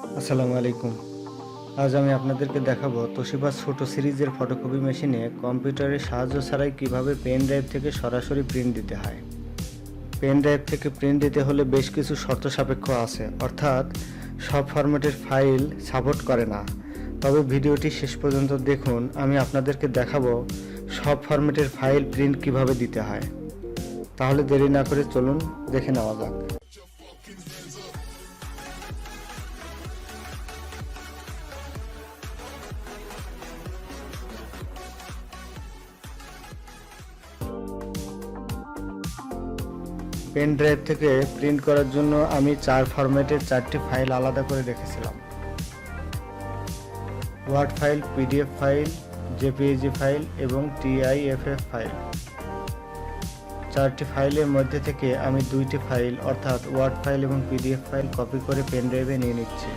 আসসালামু আলাইকুম। আজ আমি আপনাদেরকে দেখাবো তোশিবা ছোট সিরিজের ফটোকপি মেশিনে কম্পিউটারের সাহায্য ছাড়াই কিভাবে পেন ড্রাইভ থেকে সরাসরি প্রিন্ট দিতে হয়। পেন ড্রাইভ থেকে প্রিন্ট দিতে হলে বেশ কিছু শর্ত সাপেক্ষ আছে, অর্থাৎ সব ফরম্যাটের ফাইল সাপোর্ট করে না। তবে ভিডিওটি শেষ পর্যন্ত দেখুন, আমি আপনাদেরকে দেখাবো সব ফরম্যাটের ফাইল প্রিন্ট কিভাবে দিতে হয়। তাহলে দেরি না করে চলুন দেখে নেওয়া যাক। পেন ড্রাইভ থেকে প্রিন্ট করার জন্য আমি 4 ফরম্যাটের 4টি ফাইল আলাদা করে রেখেছিলাম: word file, PDF file, JPEG file এবং টিআইএফএফ ফাইল। 4টি ফাইলের মধ্যে থেকে আমি 2টি ফাইল অর্থাৎ ওয়ার্ড ফাইল এবং পিডিএফ ফাইল কপি করে পেন ড্রাইভে নিয়ে নিচ্ছি।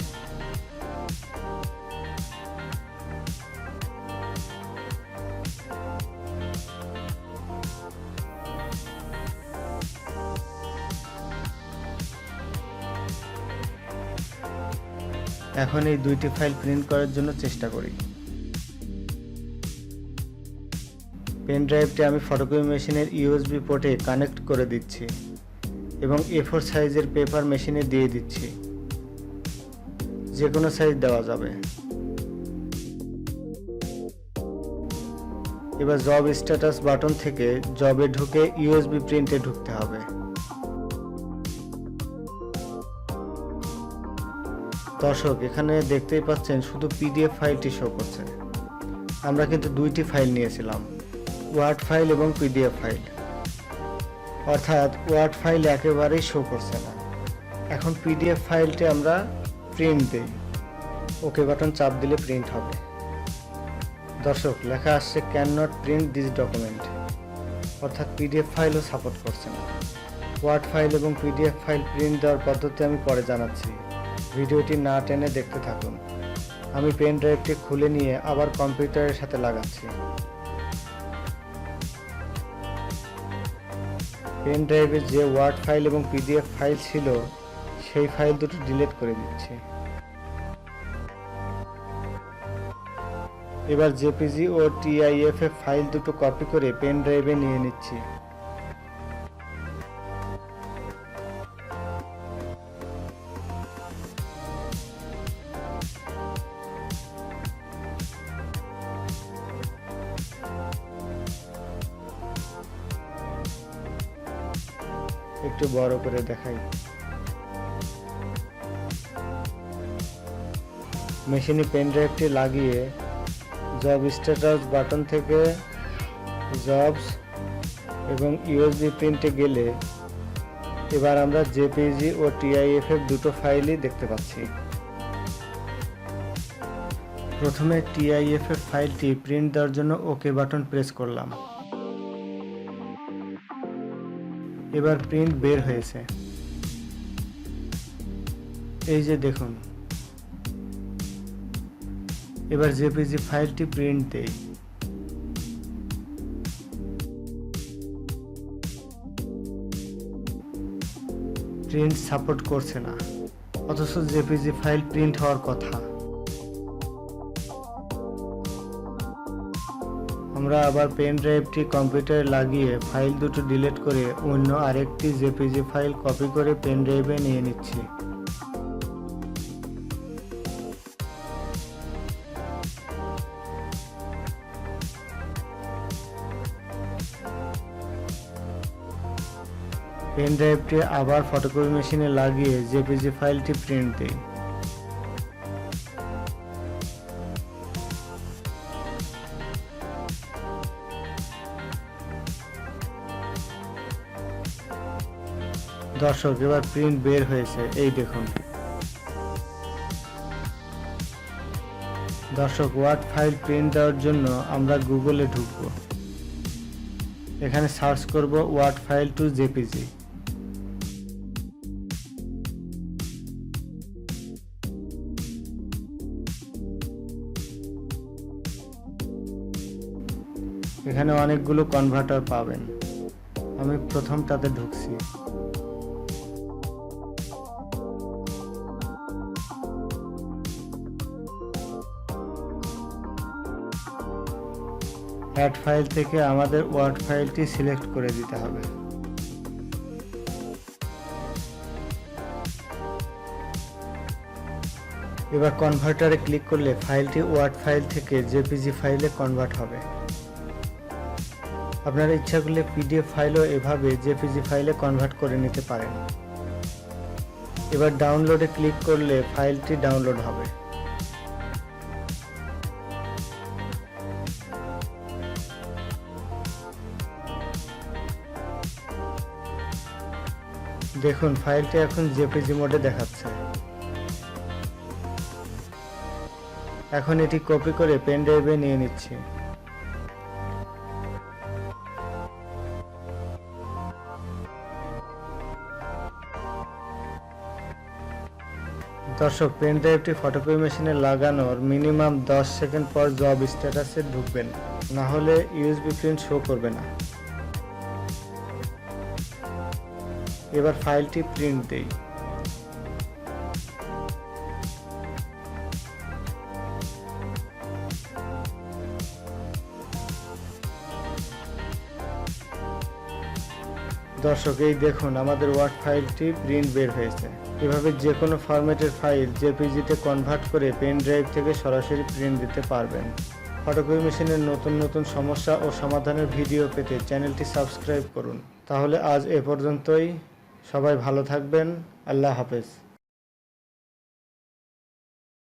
এখন এই 2টি ফাইল প্রিন্ট করার জন্য চেষ্টা করি। পেন ড্রাইভটি আমি ফটোকপি মেশিনের ইউএসবি পোর্টে কানেক্ট করে দিচ্ছি এবং A4 সাইজের পেপার মেশিনে দিয়ে দিচ্ছি। যে কোনো সাইজ দেওয়া যাবে। এবার জব স্ট্যাটাস বাটন থেকে জবে ঢুকে ইউএসবি প্রিন্টে ঢুকতে হবে। দর্শক, এখানে দেখতেই পাচ্ছেন শুধু পিডিএফ ফাইলটি শো করছে। আমরা কিন্তু 2টি ফাইল নিয়েছিলাম, ওয়ার্ড ফাইল এবং পিডিএফ ফাইল, অর্থাৎ ওয়ার্ড ফাইল একেবারেই শো করছে না। এখন পিডিএফ ফাইলটি আমরা প্রিন্ট দেই, ওকে বাটন চাপ দিলে প্রিন্ট হবে। দর্শক, লেখা আসছে can not print this document, অর্থাৎ পিডিএফ ফাইলও সাপোর্ট করছে না। ওয়ার্ড ফাইল এবং পিডিএফ ফাইল প্রিন্ট দেওয়ার পদ্ধতি আমি পরে জানাচ্ছি, ভিডিওটি না টেনে দেখতে থাকুন। আমি পেন ড্রাইভটি খুলে নিয়ে আবার কম্পিউটারের সাথে লাগাচ্ছি। পেন ড্রাইভে যে ওয়ার্ড ফাইল এবং পিডিএফ ফাইল ছিল সেই ফাইল দুটো ডিলিট করে দিচ্ছি। এবার জেপিজি ও টিআইএফএফ ফাইল দুটো কপি করে পেন ড্রাইভে নিয়ে নিচ্ছি। একটু বড় করে দেখাই। মেশিনে পেন ড্রাইভটি লাগিয়ে জব স্ট্যাটাস বাটন থেকে জবস এবং ইউএসবি প্রিন্টে গেলে এবার আমরা জেপিজি ও টিআইএফএফ দুটো ফাইলই দেখতে পাচ্ছি। প্রথমে টিআইএফএফ ফাইলটি প্রিন্ট দেওয়ার জন্য ওকে বাটন প্রেস করলাম। এবার প্রিন্ট বের হয়েছে, এই যে দেখুন। এবার জেপিজি ফাইলটি প্রিন্ট দেই। প্রিন্ট সাপোর্ট করছে না, অথচ জেপিজি ফাইল প্রিন্ট হওয়ার কথা। আমরা আবার পেন ড্রাইভটি কম্পিউটারে লাগিয়ে ফাইল দুটো ডিলিট করে অন্য আরেকটি জেপিজি ফাইল কপি করে পেন ড্রাইভে নিয়ে নিচ্ছি। পেন ড্রাইভটি আবার ফটোকপি মেশিনে লাগিয়ে জেপিজি ফাইলটি প্রিন্ট দিই। দর্শক, এবার প্রিন্ট বের হয়েছে, এই দেখুন। দর্শক, ওয়ার্ড ফাইল প্রিন্ট দেওয়ার জন্য আমরা গুগলে ঢুকব। এখানে সার্চ করব ওয়ার্ড ফাইল টু জেপিজি। এখানে অনেকগুলো কনভার্টার পাবেন, আমি প্রথমটাতে ঢুকছি। অ্যাড ফাইল থেকে আমাদের ওয়ার্ড ফাইলটি সিলেক্ট করে দিতে হবে। এবার কনভার্টারে ক্লিক করলে ফাইলটি ওয়ার্ড ফাইল থেকে জেপিজি ফাইলে কনভার্ট হবে। আপনার ইচ্ছা করলে পিডিএফ ফাইলও এভাবে জেপিজি ফাইলে কনভার্ট করে নিতে পারেন। এবার ডাউনলোডে ক্লিক করলে ফাইলটি ডাউনলোড হবে। দেখুন ফাইলটি এখন জেপিজি মোডে দেখাচ্ছে। এখন এটি কপি করে পেন ড্রাইভে নিয়ে নিচ্ছি। দর্শক, পেন ড্রাইভটি ফটোকপি মেশিনে লাগানোর মিনিমাম 10 সেকেন্ড পর জব স্ট্যাটাসে ঢুকবেন, না হলে ইউএসবি প্রিন্ট শো করবে না। এবার ফাইলটি প্রিন্ট দেই। দর্শক, এই দেখুন আমাদের ওয়ার্ড ফাইলটি প্রিন্ট বের হয়েছে। এভাবে যে কোনো ফরম্যাটের ফাইল জেপিজিতে কনভার্ট করে পেন ড্রাইভ থেকে সরাসরি প্রিন্ট দিতে পারবেন। ফটোকপি মেশিনের নতুন নতুন সমস্যা ও সমাধানের ভিডিও পেতে চ্যানেলটি সাবস্ক্রাইব করুন। তাহলে আজ এ পর্যন্তই। সবাই ভালো থাকবেন। আল্লাহ হাফেজ।